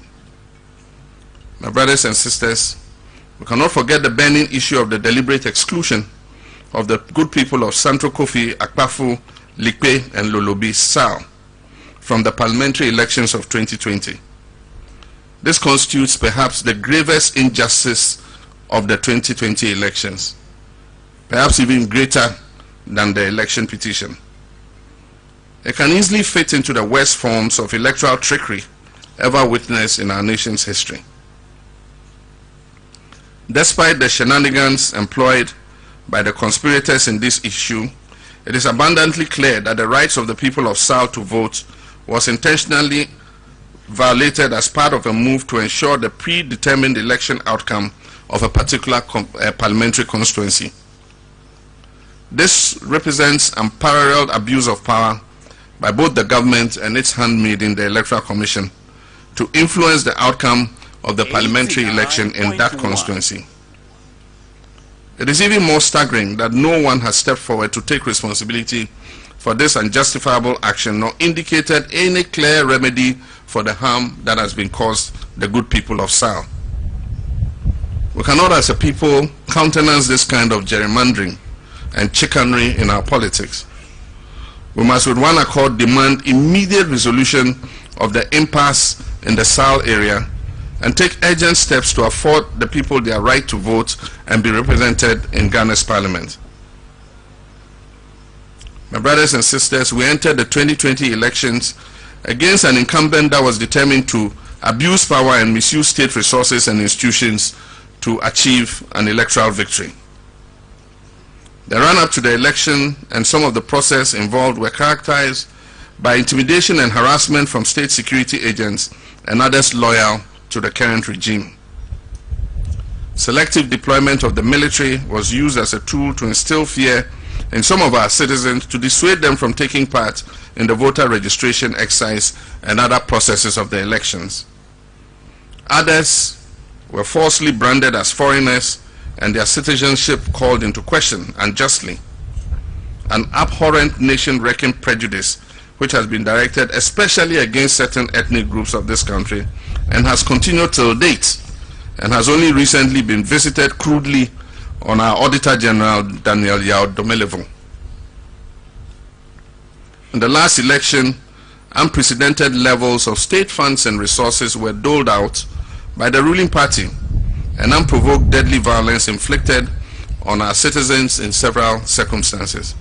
My brothers and sisters, we cannot forget the burning issue of the deliberate exclusion of the good people of Central Kofi, Akpafu, Likpe and Lolobi Sao from the parliamentary elections of 2020. This constitutes perhaps the gravest injustice of the 2020 elections, perhaps even greater than the election petition. It can easily fit into the worst forms of electoral trickery ever witnessed in our nation's history. Despite the shenanigans employed by the conspirators in this issue, it is abundantly clear that the rights of the people of South to vote was intentionally violated as part of a move to ensure the predetermined election outcome of a particular parliamentary constituency. This represents unparalleled abuse of power by both the government and its handmaiden, the Electoral Commission, to influence the outcome of the parliamentary election in that constituency. It is even more staggering that no one has stepped forward to take responsibility for this unjustifiable action, nor indicated any clear remedy for the harm that has been caused the good people of Sao. We cannot as a people countenance this kind of gerrymandering and chicanery in our politics. We must with one accord demand immediate resolution of the impasse in the Sao area and take urgent steps to afford the people their right to vote and be represented in Ghana's parliament. My brothers and sisters, we entered the 2020 elections against an incumbent that was determined to abuse power and misuse state resources and institutions to achieve an electoral victory. The run-up to the election and some of the process involved were characterized by intimidation and harassment from state security agents and others loyal to the current regime. Selective deployment of the military was used as a tool to instill fear in some of our citizens to dissuade them from taking part in the voter registration exercise and other processes of the elections. Others were falsely branded as foreigners and their citizenship called into question unjustly. An abhorrent nation-wrecking prejudice which has been directed especially against certain ethnic groups of this country and has continued till date and has only recently been visited crudely on our Auditor General Daniel Yao Domelevo. In the last election, unprecedented levels of state funds and resources were doled out by the ruling party, and unprovoked deadly violence inflicted on our citizens in several circumstances.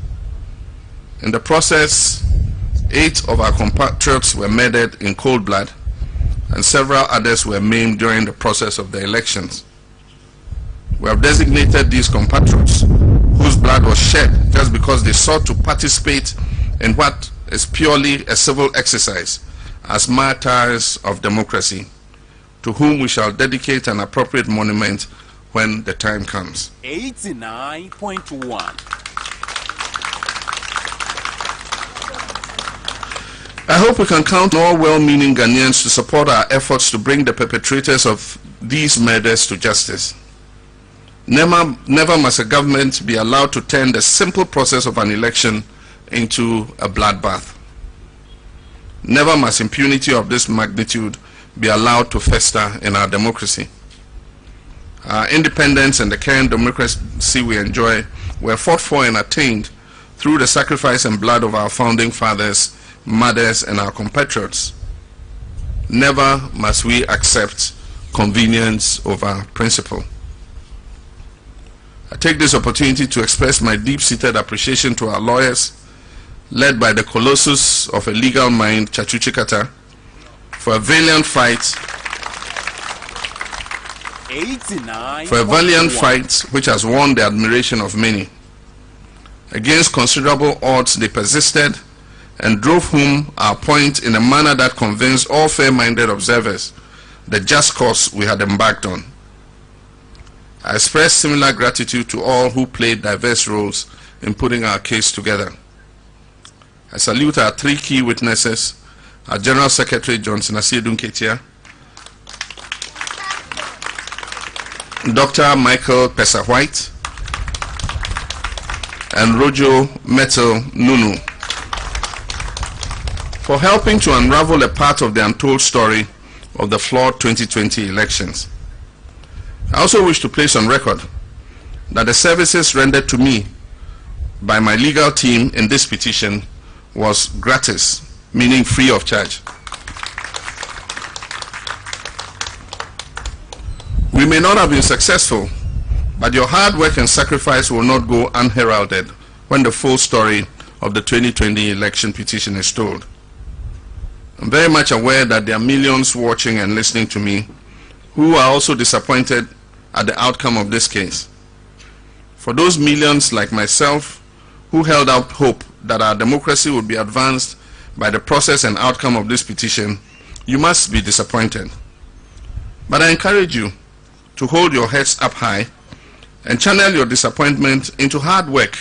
In the process, 8 of our compatriots were murdered in cold blood, and several others were maimed during the process of the elections. We have designated these compatriots whose blood was shed just because they sought to participate in what is purely a civil exercise as martyrs of democracy, to whom we shall dedicate an appropriate monument when the time comes. 89.1. I hope we can count on all well-meaning Ghanaians to support our efforts to bring the perpetrators of these murders to justice. Never must a government be allowed to turn the simple process of an election into a bloodbath. Never must impunity of this magnitude be allowed to fester in our democracy. Our independence and the current democracy we enjoy were fought for and attained through the sacrifice and blood of our founding fathers, mothers, and our compatriots. Never must we accept convenience over principle. I take this opportunity to express my deep-seated appreciation to our lawyers, led by the colossus of a legal mind, Chachu Chikata, for a valiant fight, which has won the admiration of many. Against considerable odds, they persisted and drove home our point in a manner that convinced all fair-minded observers the just cause we had embarked on. I express similar gratitude to all who played diverse roles in putting our case together. I salute our 3 key witnesses, our General Secretary Johnson Asiedun Ketia, Dr. Michael Pesa White, and Rojo Metal Nunu, for helping to unravel a part of the untold story of the flawed 2020 elections. I also wish to place on record that the services rendered to me by my legal team in this petition was gratis, meaning free of charge. We may not have been successful, but your hard work and sacrifice will not go unheralded when the full story of the 2020 election petition is told. I'm very much aware that there are millions watching and listening to me who are also disappointed at the outcome of this case. For those millions like myself who held out hope that our democracy would be advanced by the process and outcome of this petition, you must be disappointed. But I encourage you to hold your heads up high and channel your disappointment into hard work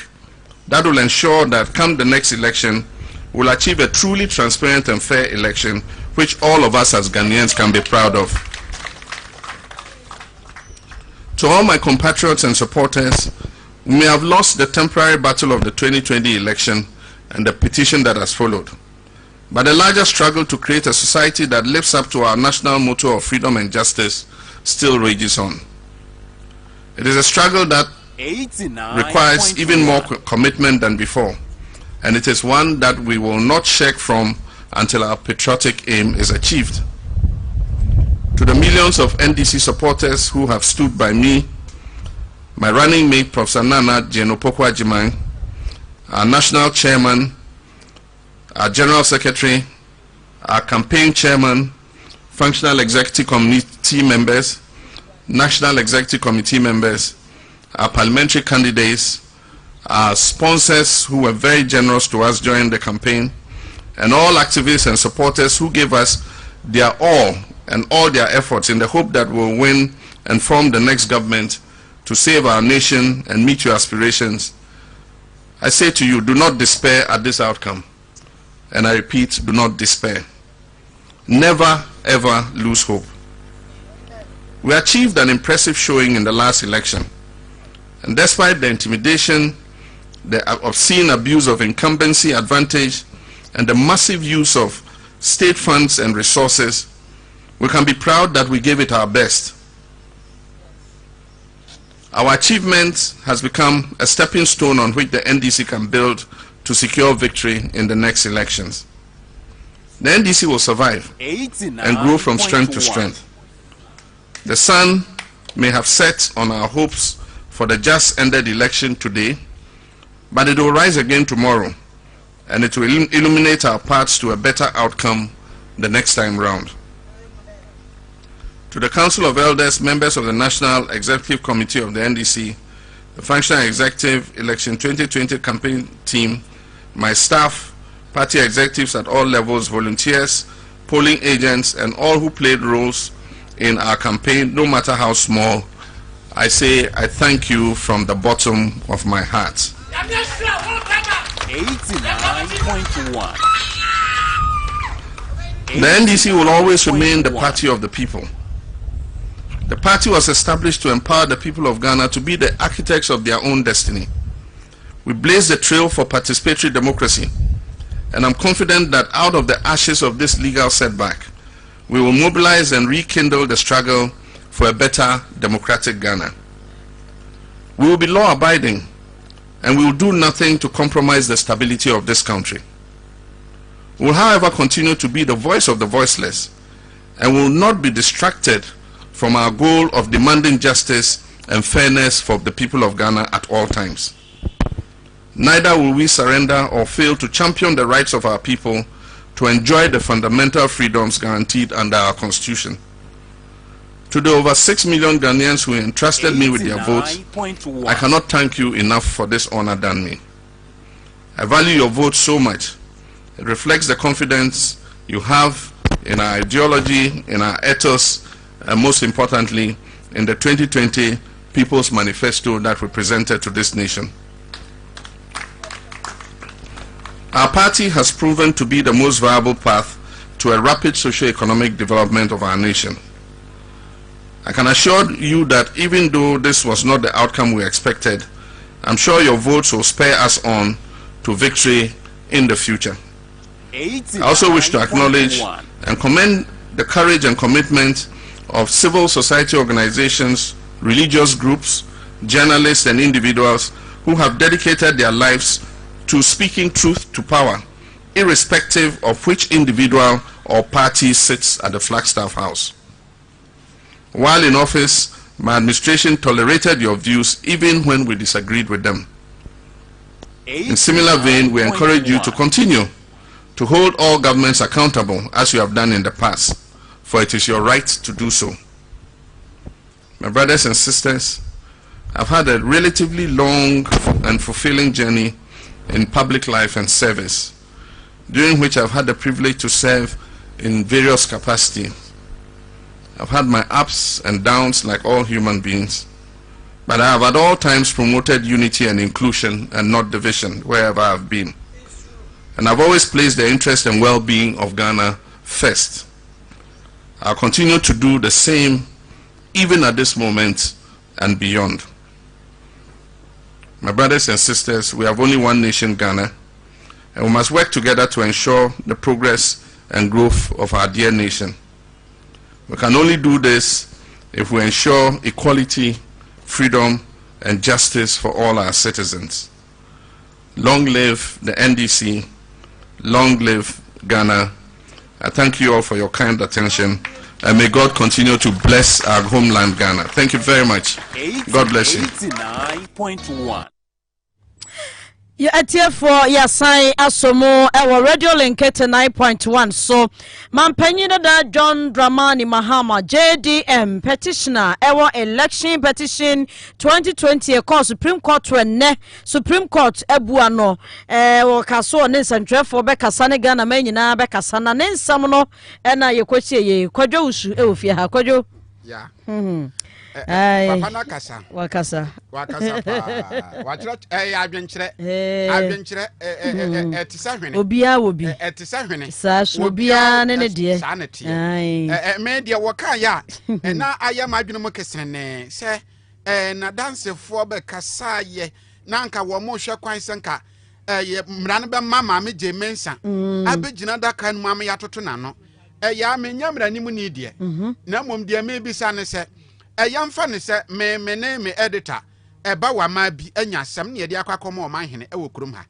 that will ensure that come the next election, we'll achieve a truly transparent and fair election which all of us as Ghanaians can be proud of. To all my compatriots and supporters, we may have lost the temporary battle of the 2020 election and the petition that has followed, but the larger struggle to create a society that lives up to our national motto of freedom and justice still rages on. It is a struggle that requires even more commitment than before, and it is one that we will not shirk from until our patriotic aim is achieved. To the millions of NDC supporters who have stood by me, my running mate Professor Nana Jenopokwa Jimang, our national chairman, our general secretary, our campaign chairman, functional executive committee members, national executive committee members, our parliamentary candidates, our sponsors who were very generous to us during the campaign, and all activists and supporters who gave us their all and all their efforts in the hope that we'll win and form the next government to save our nation and meet your aspirations. I say to you, do not despair at this outcome. And I repeat, do not despair. Never ever lose hope. We achieved an impressive showing in the last election, and despite the intimidation, the obscene abuse of incumbency advantage, and the massive use of state funds and resources, we can be proud that we gave it our best. Our achievement has become a stepping stone on which the NDC can build to secure victory in the next elections. The NDC will survive and grow from strength to strength. The sun may have set on our hopes for the just ended election today, but it will rise again tomorrow, and it will illuminate our paths to a better outcome the next time round. To the Council of Elders, members of the National Executive Committee of the NDC, the Functional Executive Election 2020 campaign team, my staff, party executives at all levels, volunteers, polling agents, and all who played roles in our campaign, no matter how small, I say I thank you from the bottom of my heart. 89.1. The NDC will always remain the party of the people. The party was established to empower the people of Ghana to be the architects of their own destiny. We blaze the trail for participatory democracy, and I'm confident that out of the ashes of this legal setback, we will mobilize and rekindle the struggle for a better democratic Ghana. We will be law-abiding, and we will do nothing to compromise the stability of this country. We will, however, continue to be the voice of the voiceless, and will not be distracted from our goal of demanding justice and fairness for the people of Ghana at all times. Neither will we surrender or fail to champion the rights of our people to enjoy the fundamental freedoms guaranteed under our Constitution. To the over 6 million Ghanaians who entrusted me with their votes, I cannot thank you enough for this honor done me. I value your vote so much. It reflects the confidence you have in our ideology, in our ethos, and most importantly, in the 2020 People's Manifesto that we presented to this nation. Our party has proven to be the most viable path to a rapid socio-economic development of our nation. I can assure you that even though this was not the outcome we expected, I'm sure your votes will spur us on to victory in the future. I also wish to acknowledge and commend the courage and commitment of civil society organizations, religious groups, journalists, and individuals who have dedicated their lives to speaking truth to power, irrespective of which individual or party sits at the Flagstaff House. While in office, my administration tolerated your views even when we disagreed with them. In similar vein, we encourage you to continue to hold all governments accountable as you have done in the past, for it is your right to do so. My brothers and sisters, I've had a relatively long and fulfilling journey in public life and service, during which I've had the privilege to serve in various capacities. I've had my ups and downs like all human beings, but I have at all times promoted unity and inclusion and not division wherever I've been. And I've always placed the interest and well-being of Ghana first. I'll continue to do the same even at this moment and beyond. My brothers and sisters, we have only one nation, Ghana, and we must work together to ensure the progress and growth of our dear nation. We can only do this if we ensure equality, freedom, and justice for all our citizens. Long live the NDC, long live Ghana. I thank you all for your kind attention, and may God continue to bless our homeland, Ghana. Thank you very much. God bless you. 89.1. For Yasai Asomo, our radio link 9.1. So, Mampenina da John Dramani Mahama, JDM petitioner, our election petition 2020, a course Supreme Court ne Supreme Court Ebuano, Kaso Ninsan for Becca Sanagana Menina, Becca Sana Ninsamono, and I Yokochi, Kojo, Eufia, Kojo. Yeah. Papa Nakasa. Wakasa. Wakasa pa. Wachira adwenkyere. Adwenkyere etisahwene. Obia obi. Etisahwene. Sa obia ne de. Sa ne tie. Me de woka ya. Na aya ma adwene mo kesene. Se na dansefo be kasa ye. Na nka wo mo hwe kwan senka ye mrane be mama me je mensa. Abegina da kan mu am ya toto na no. Ya me nyamrani mu ni de. Na mom de me bisa ne se yamfa ne se me editor eba wa ma bi anya asem ne yede akwakoma o manhene e wokurum ha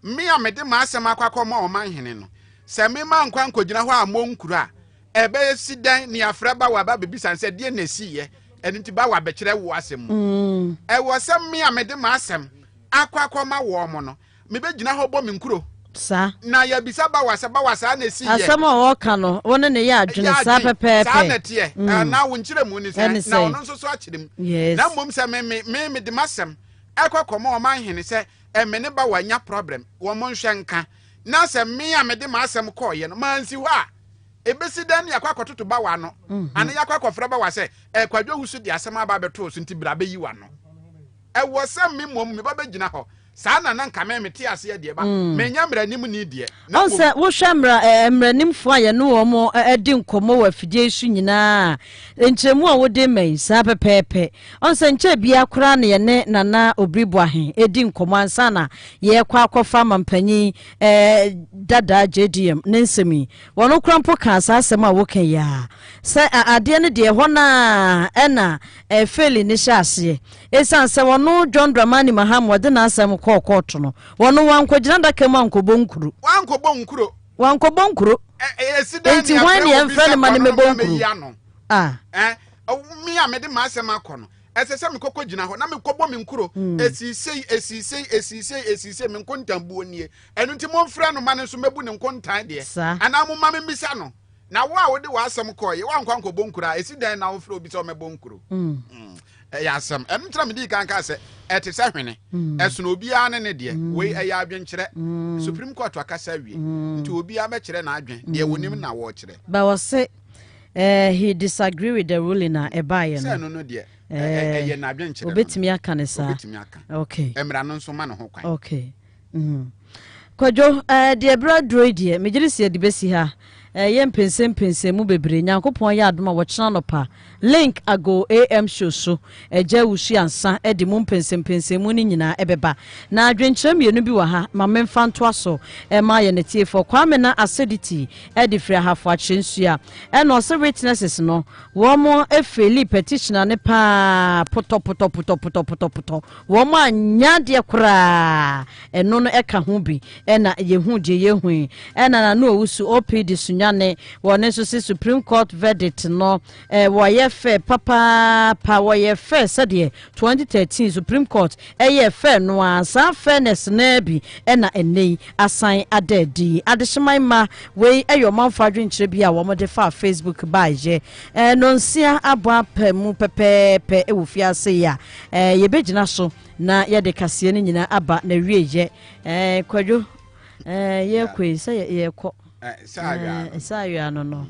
me a mede ma asem akwakoma o manhene no se me ma nkwa nkogina ho a monkuru a ebe esidan ne afra ba wa ba bebisa se de na siye enti ba wa bekere wo asem e wo se me a mede ma asem akwakoma wo mo no me begina ho bo me nkuro sa na ya bisa ba wasa na siye asema wo ka no wona ne ya adwene sa pepepe sa na tie na wo nkire mu ni se na ono nso so akyerem na mom se me de masem akwakomo o manhene se me ne ba wanya problem wo mo nhwe nka na se me a me de masem ko ye no mansi ho a ebesi dan ya kwakototo ba wa no ane ya kwakofra ba wa se kwadwo husu de asem aba beto so nti bra be yi wa no wo se me mom me ba begina ho sana na nka me mete ase de ba menya mranim ni de on se wo hwamra mranim fo aye no wo mo edi nkomo wa fidie su nyina enchemu a wo de mai sa pepepe on se nche bia kura na ye ne nana obribo ahe edi nkomo ansana ye kwa akofa mampanyi dada JDM nensemi wono krampo kan sa asem a wo kan ya se ade ne de ho na ena feli ne hyase esan se wono John Dramani Mahama wode na asem court no wono wankogina da kema nkobonkuru wankobon enti wan ye mfrene mane mebonkuru mi a mede ma asem akono esese me kokogina ho na me kobo me nkuro esise me nkontambu onie enu nti mo mfra no mane so mebu ne nkontan de ana mo ma me mbisa no na wo a wode wa asem koye wankwa nkobonkuru a esidan na wo fro obi so mebonkuru yasam entra me di kan ka se etese hwene esono obi ane ne de we eya adwenkyere Supreme Court akasa wie nti obi a be kire na adwen de wonim na wo kire ba wo se he disagree with the ruling na ebaye no se no de ye na adwenkyere obetimi aka ne sa obetimi aka okay emra no nso ma no ho kwan okay Kojo de bra droid megirisi de besi ha ye mpense mu bebre nyankopon ya adoma wo kyena no pa link ago am show so eja wusu ansa e de mu mpense mu ni nyina ebeba na adwenkyerɛ mienu bi wa ha ma memfa nto aso ma ye netie for kwame na acidity e de firi hafo akyensua e no so witnesses no wo mo efeli petitioner ne pa poto wo mo anya de kora eno no eka ho bi e na ye hu je ye hu e na no wusu opd sunya ne wone so se Supreme Court verdict no wo ye fair papa power ye fair said 2013 Supreme Court fair no sa fairness na bi na enei asan adadi adehyeman ma we your man fadwen kire bi a wo de fa Facebook ba je no nsia abo apam pepepe e wo fiase ya ye begina so na ye de Kaseɛ ni nyina aba na wieye kwadwo ye kwei say ye kɔ sa no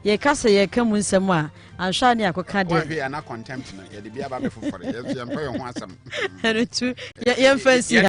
ye kasa ye kamu nsɛm a anhwa ne akoka de we ana contempt no ye de bia ba be fofore ye mpa ye ho asɛm ye fancy